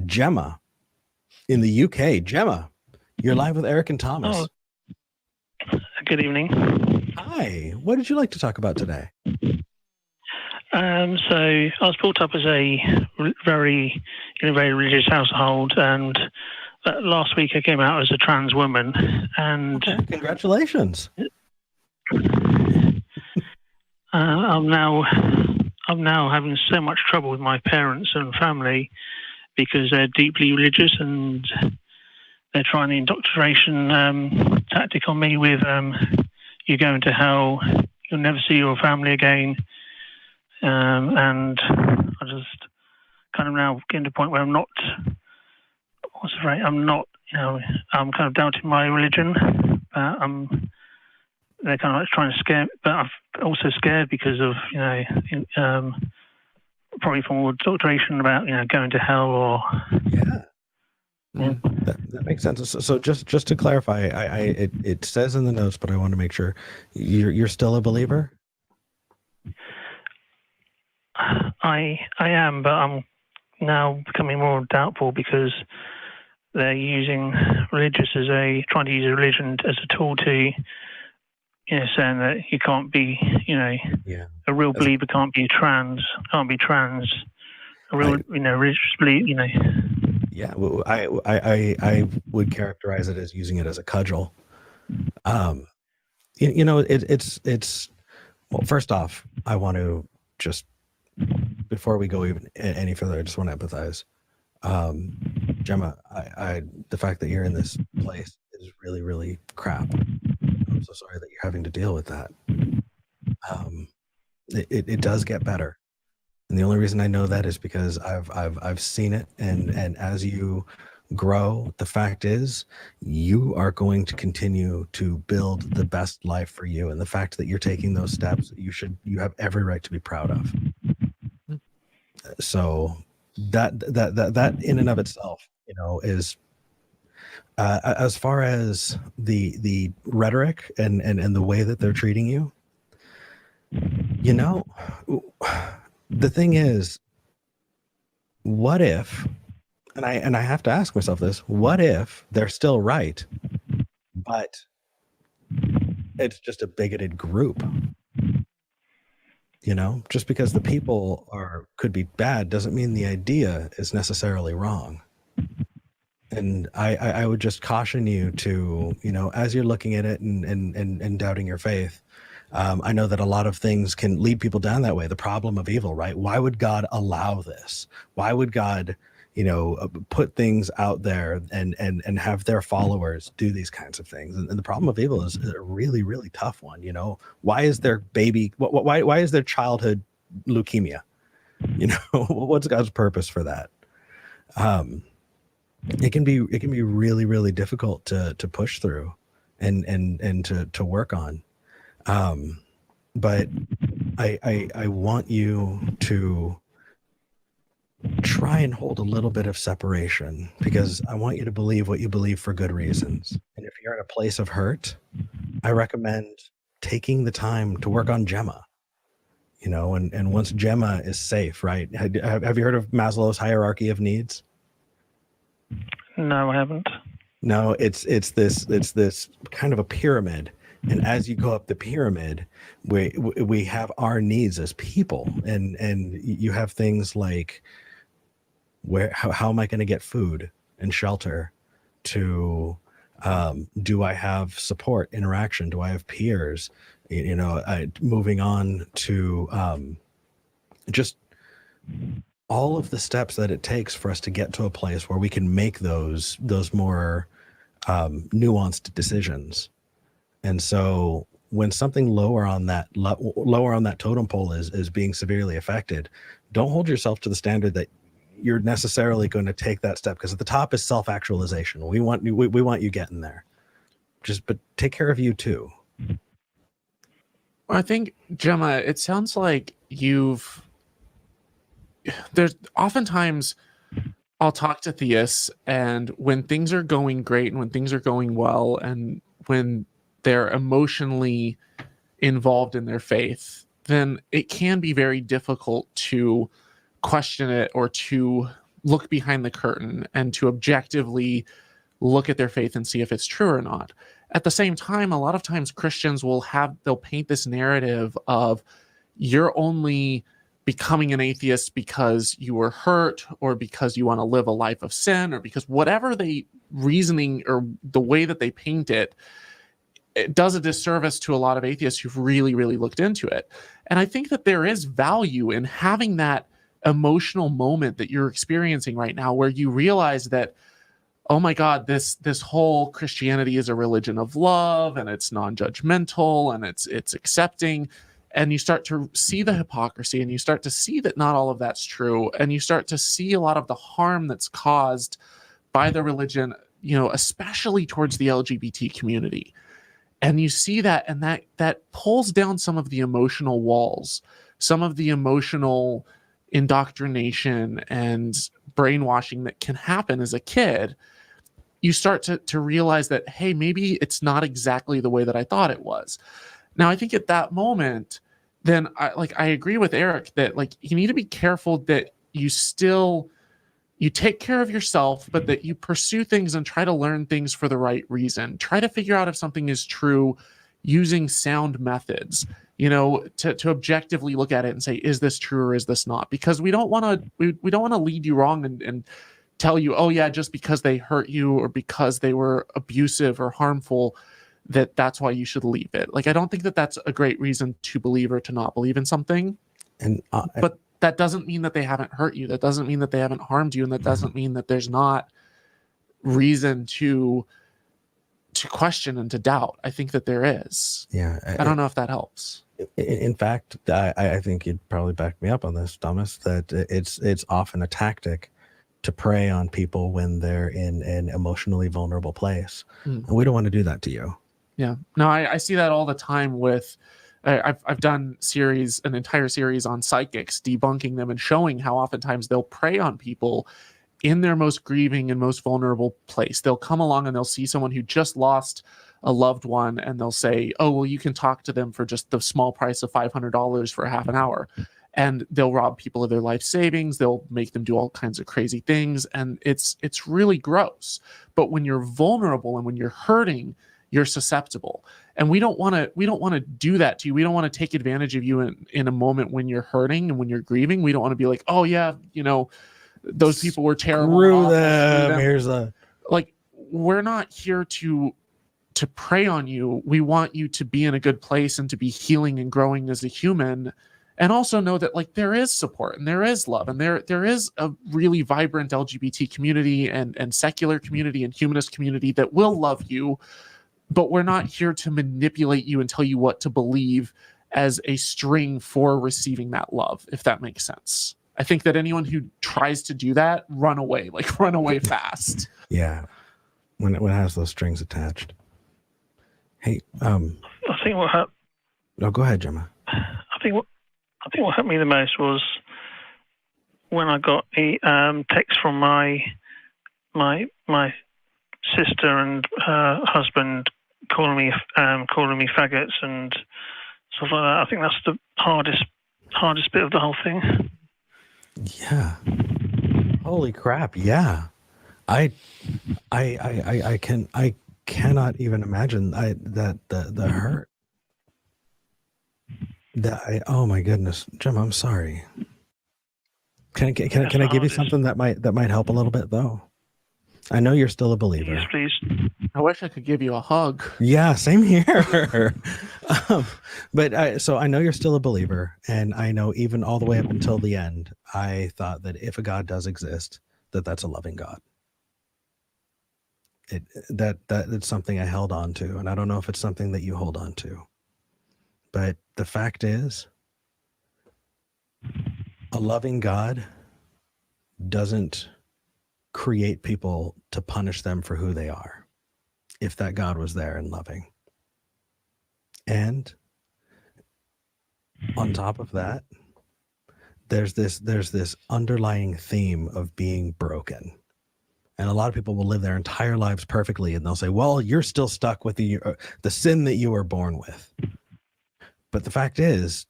Gemma in the UK. Gemma, you're live with Eric and Thomas. Oh, good evening. Hi. What did you like to talk about today? So I was brought up as in a very religious household, and last week I came out as a trans woman. And okay, congratulations. I'm now having so much trouble with my parents and family because they're deeply religious and they're trying the indoctrination tactic on me with you're going to hell, you'll never see your family again. And I just kind of now getting to a point where I'm not, I'm kind of doubting my religion. They're kind of like trying to scare, but I'm also scared because of, probably from indoctrination about, going to hell or. Yeah. That makes sense. So just to clarify, it says in the notes, but I want to make sure you're still a believer. I am, but I'm now becoming more doubtful because they're using trying to use a religion as a tool to, saying that you can't be, a real believer can't be trans, a real, religious believer, Yeah, well, I would characterize it as using it as a cudgel. It's well, first off, I want to just, before we go even any further, I just want to empathize. Gemma, the fact that you're in this place is really, really crap. I'm so sorry that you're having to deal with that. It does get better. And the only reason I know that is because I've seen it, and as you grow, the fact is you are going to continue to build the best life for you. And the fact that you're taking those steps, you have every right to be proud of. So that in and of itself, is as far as the rhetoric and the way that they're treating you. The thing is, what if, and I have to ask myself this, what if they're still right, but it's just a bigoted group? Just because the people could be bad doesn't mean the idea is necessarily wrong. And I would just caution you to, as you're looking at it and doubting your faith, I know that a lot of things can lead people down that way. The problem of evil, right? Why would God allow this? Why would God, put things out there and have their followers do these kinds of things? And the problem of evil is a really, really tough one. Why is their baby? Why is their childhood leukemia? What's God's purpose for that? It can be really, really difficult to push through and to work on. But I want you to try and hold a little bit of separation, because I want you to believe what you believe for good reasons. And if you're in a place of hurt, I recommend taking the time to work on Gemma, and once Gemma is safe, right? Have you heard of Maslow's hierarchy of needs? No, I haven't. No, it's this kind of a pyramid. And as you go up the pyramid, we have our needs as people, and you have things like how am I going to get food and shelter? To do I have support, interaction? Do I have peers? Moving on to just all of the steps that it takes for us to get to a place where we can make those more nuanced decisions. And so when something lower on that totem pole is being severely affected, don't hold yourself to the standard that you're necessarily going to take that step, because at the top is self-actualization. We want you getting there. But take care of you too. Well, I think, Gemma, it sounds like there's oftentimes I'll talk to theists, and when things are going great and when things are going well and when they're emotionally involved in their faith, then it can be very difficult to question it or to look behind the curtain and to objectively look at their faith and see if it's true or not. At the same time, a lot of times Christians they'll paint this narrative of you're only becoming an atheist because you were hurt or because you want to live a life of sin or because whatever they reasoning or the way that they paint it, it does a disservice to a lot of atheists who've really, really looked into it. And I think that there is value in having that emotional moment that you're experiencing right now where you realize that, oh my God, this whole Christianity is a religion of love and it's non-judgmental and it's accepting. And you start to see the hypocrisy and you start to see that not all of that's true. And you start to see a lot of the harm that's caused by the religion, especially towards the LGBT community. And you see that, and that pulls down some of the emotional walls, some of the emotional indoctrination and brainwashing that can happen as a kid. You start to realize that, hey, maybe it's not exactly the way that I thought it was. Now, I think at that moment, then I agree with Eric that you need to be careful that you take care of yourself, but that you pursue things and try to learn things for the right reason. Try to figure out if something is true using sound methods, to objectively look at it and say, is this true or is this not? Because we don't want to lead you wrong and tell you, oh yeah, just because they hurt you or because they were abusive or harmful, that's why you should leave it. I don't think that that's a great reason to believe or to not believe in something. And but that doesn't mean that they haven't hurt you. That doesn't mean that they haven't harmed you. And that doesn't mean that there's not reason to question and to doubt. I think that there is. Yeah. I don't know if that helps. In fact, I think you'd probably back me up on this, Thomas, that it's often a tactic to prey on people when they're in an emotionally vulnerable place. And we don't want to do that to you. Yeah. No, I see that all the time with, I've done an entire series on psychics, debunking them and showing how oftentimes they'll prey on people in their most grieving and most vulnerable place. They'll come along and they'll see someone who just lost a loved one and they'll say, oh, well, you can talk to them for just the small price of $500 for half an hour. And they'll rob people of their life savings. They'll make them do all kinds of crazy things. And it's really gross. But when you're vulnerable and when you're hurting, you're susceptible. And we don't want to do that to you. We don't want to take advantage of you in a moment when you're hurting and when you're grieving. We don't want to be like, oh yeah, those people were terrible. Screw them. Here's we're not here to prey on you. We want you to be in a good place and to be healing and growing as a human. And also know that there is support and there is love and there is a really vibrant LGBT community and secular community and humanist community that will love you. But we're not here to manipulate you and tell you what to believe as a string for receiving that love, if that makes sense. I think that anyone who tries to do that, run away fast. Yeah. When it has those strings attached. Hey, I think what happened. Oh, go ahead, Gemma. I think what hurt me the most was when I got a text from my sister and her husband calling me faggots and stuff like that. I think that's the hardest bit of the whole thing. Yeah. Holy crap! Yeah, I cannot even imagine that the hurt. Oh my goodness, Jim, I'm sorry. Can I give you something that might help a little bit though? I know you're still a believer. Yes, please. I wish I could give you a hug. Yeah, same here. So I know you're still a believer, and I know even all the way up until the end, I thought that if a God does exist, that's a loving God. It's something I held on to, and I don't know if it's something that you hold on to. But the fact is, a loving God doesn't create people to punish them for who they are, if that God was there and loving. And on top of that, there's this underlying theme of being broken. And a lot of people will live their entire lives perfectly, and they'll say, well, you're still stuck with the sin that you were born with. But the fact is,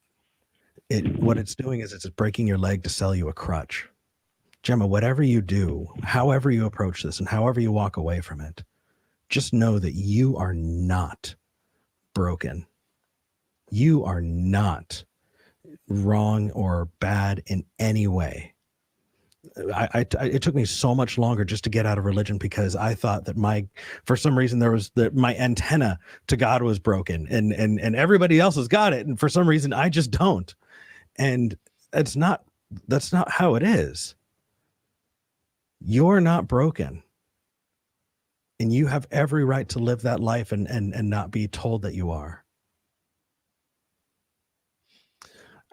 what it's doing is it's breaking your leg to sell you a crutch. Gemma, whatever you do, however you approach this and however you walk away from it, just know that you are not broken. You are not wrong or bad in any way. It took me so much longer just to get out of religion because I thought that for some reason my antenna to God was broken and everybody else has got it. And for some reason I just don't. And that's not how it is. You're not broken. And you have every right to live that life and not be told that you are.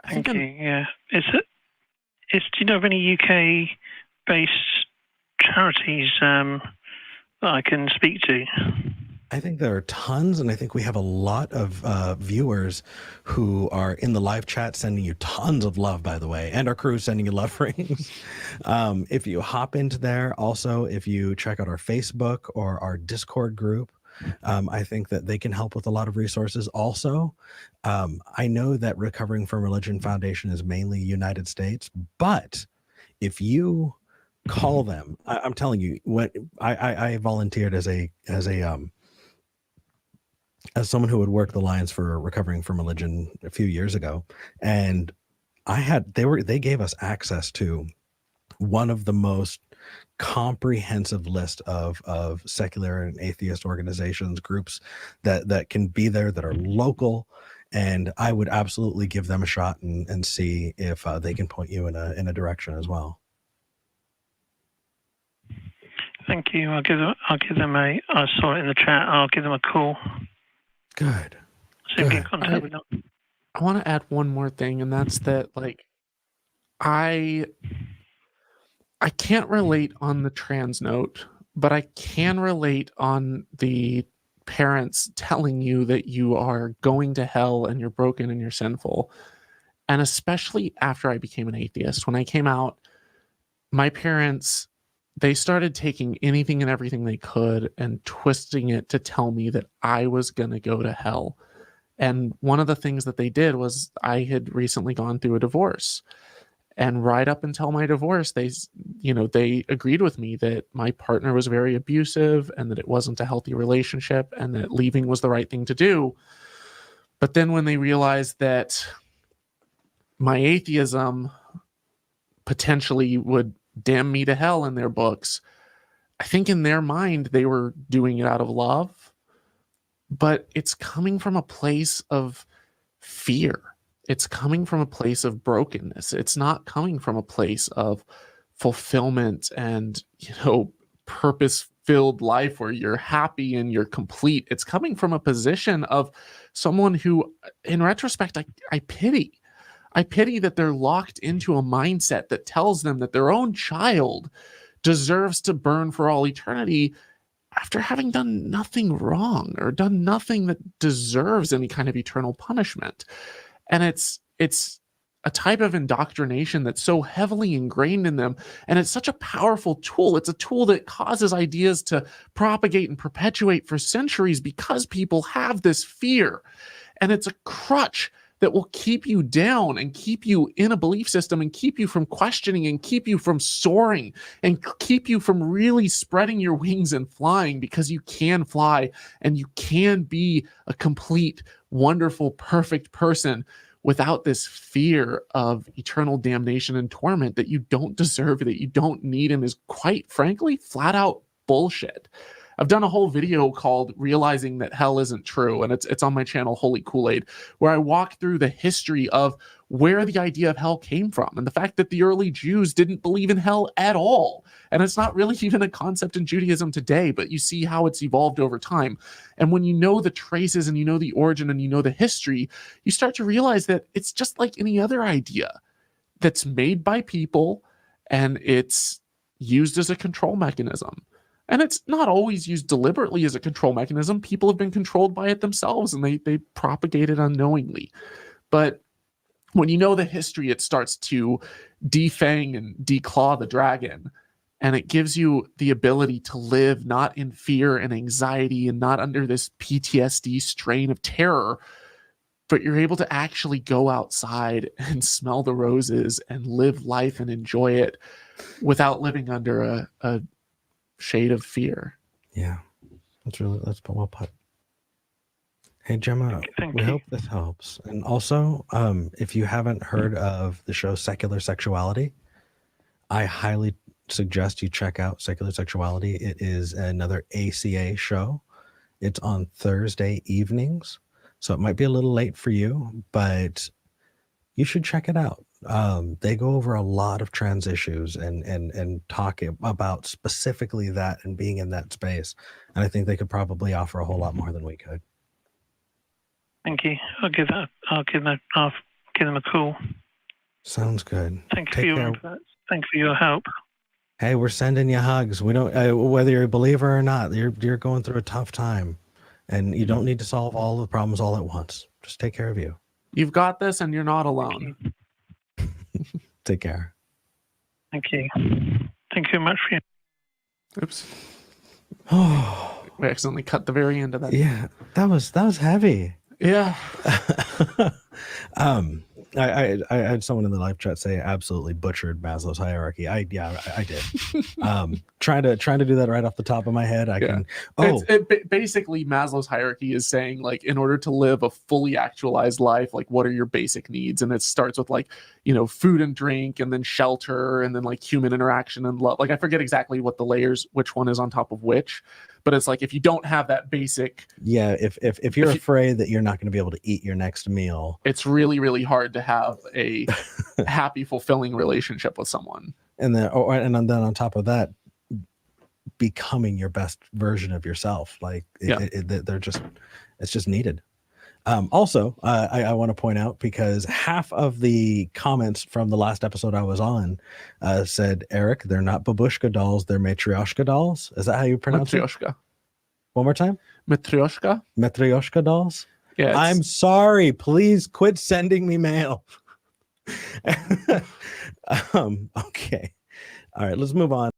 Thank you. Yeah. Do you know of any UK-based charities that I can speak to? I think there are tons, and I think we have a lot of viewers who are in the live chat sending you tons of love, by the way, and our crew sending you love rings. If you hop into there, also, if you check out our Facebook or our Discord group, I think that they can help with a lot of resources also. I know that Recovering from Religion Foundation is mainly United States, but if you call them, I'm telling you, when I volunteered as someone who would work the lines for Recovering from Religion a few years ago, and they gave us access to one of the most comprehensive list of secular and atheist organizations, groups that can be there, that are local, and I would absolutely give them a shot and see if they can point you in a direction as well. Thank you. I'll give them I saw it in the chat. I'll give them a call. Good. See if we can contact with them. I want to add one more thing, and that's that, like, I can't relate on the trans note, but I can relate on the parents telling you that you are going to hell and you're broken and you're sinful. And especially after I became an atheist, when I came out, my parents, they started taking anything and everything they could and twisting it to tell me that I was going to go to hell. And one of the things that they did was I had recently gone through a divorce. And right up until my divorce, they agreed with me that my partner was very abusive and that it wasn't a healthy relationship and that leaving was the right thing to do. But then when they realized that my atheism potentially would damn me to hell in their books, I think in their mind they were doing it out of love, but it's coming from a place of fear. It's coming from a place of brokenness. It's not coming from a place of fulfillment and, purpose-filled life where you're happy and you're complete. It's coming from a position of someone who, in retrospect, I pity. I pity that they're locked into a mindset that tells them that their own child deserves to burn for all eternity after having done nothing wrong or done nothing that deserves any kind of eternal punishment. And it's a type of indoctrination that's so heavily ingrained in them. And it's such a powerful tool. It's a tool that causes ideas to propagate and perpetuate for centuries because people have this fear. And it's a crutch that will keep you down and keep you in a belief system and keep you from questioning and keep you from soaring and keep you from really spreading your wings and flying, because you can fly and you can be a complete, wonderful, perfect person without this fear of eternal damnation and torment that you don't deserve, that you don't need, and is quite frankly flat out bullshit. I've done a whole video called Realizing That Hell Isn't True, and it's on my channel, Holy Koolaid, where I walk through the history of where the idea of hell came from and the fact that the early Jews didn't believe in hell at all. And it's not really even a concept in Judaism today, but you see how it's evolved over time. And when you know the traces and you know the origin and you know the history, you start to realize that it's just like any other idea that's made by people and it's used as a control mechanism. And it's not always used deliberately as a control mechanism. People have been controlled by it themselves and they propagate it unknowingly. But when you know the history, it starts to defang and declaw the dragon. And it gives you the ability to live not in fear and anxiety and not under this PTSD strain of terror, but you're able to actually go outside and smell the roses and live life and enjoy it without living under a shade of fear. Yeah, that's well put. Hey, Gemma, we hope this helps. And also, if you haven't heard of the show Secular Sexuality, I highly suggest you check out Secular Sexuality. It is another ACA show. It's on Thursday evenings, so it might be a little late for you, but you should check it out. They go over a lot of trans issues and talk about specifically that and being in that space. And I think they could probably offer a whole lot more than we could. Thank you. I'll give them a call. Sounds good. Thank you for your help. Hey, we're sending you hugs. We don't, whether you're a believer or not, you're going through a tough time, and you don't need to solve all the problems all at once. Just take care of you. You've got this, and you're not alone. Take care. Thank you. Thank you very much for your. Oops. Oh, we accidentally cut the very end of that. Yeah, that was heavy. Yeah. I had someone in the live chat say absolutely butchered Maslow's hierarchy. I did. Trying to do that right off the top of my head. Basically Maslow's hierarchy is saying, like, in order to live a fully actualized life, like, what are your basic needs? And it starts with, like, you know, food and drink, and then shelter, and then like human interaction and love. Like, I forget exactly what the layers, which one is on top of which, but it's like, if you don't have that basic, if you're afraid that you're not going to be able to eat your next meal, it's really, really hard to have a happy, fulfilling relationship with someone. And then on top of that, becoming your best version of yourself. Like, it's just needed. Also, I want to point out, because half of the comments from the last episode I was on said, Eric, they're not babushka dolls, they're matryoshka dolls. Is that how you pronounce Matryoshka. it? One more time. Matryoshka. Matryoshka dolls. Yeah. I'm sorry. Please quit sending me mail. Okay. All right. Let's move on.